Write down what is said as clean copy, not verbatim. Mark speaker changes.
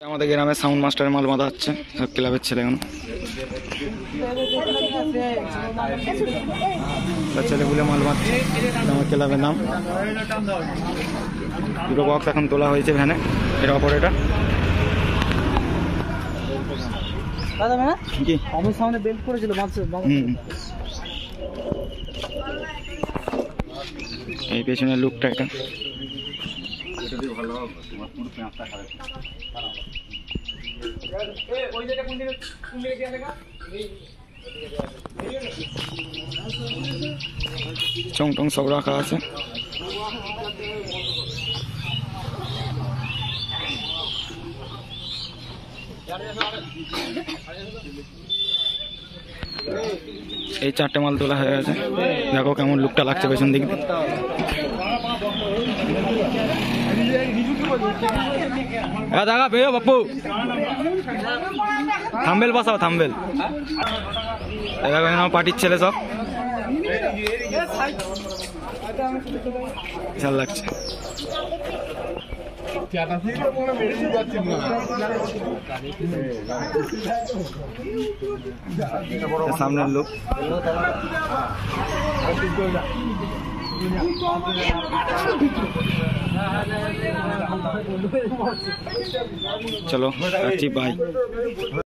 Speaker 1: আমাদের গ্রামে সাউন্ড মাস্টারের মাল বাঁধা হচ্ছে সব ক্লাবের ছেলেগুলো ছেলেগুলো মাল বাঁধছে। আমার ক্লাবের নাম দুটো বক্স এখন তোলা হয়েছে ভ্যানে। এর অপারেটর এই পেছনের লুকটা এটা চং টং সব রাখা আছে। এই চারটে মাল তোলা হয়ে গেছে। দেখো কেমন লুকটা লাগছে পেছন দিক দিয়ে। দেখা পেয়ে বাপু থাম্বেল বসাও থাম্বেল। দেখো এখানে পার্টির ছেলে সব বিশাল লাগছে। সামনের লোক চলো রাখছি বাই।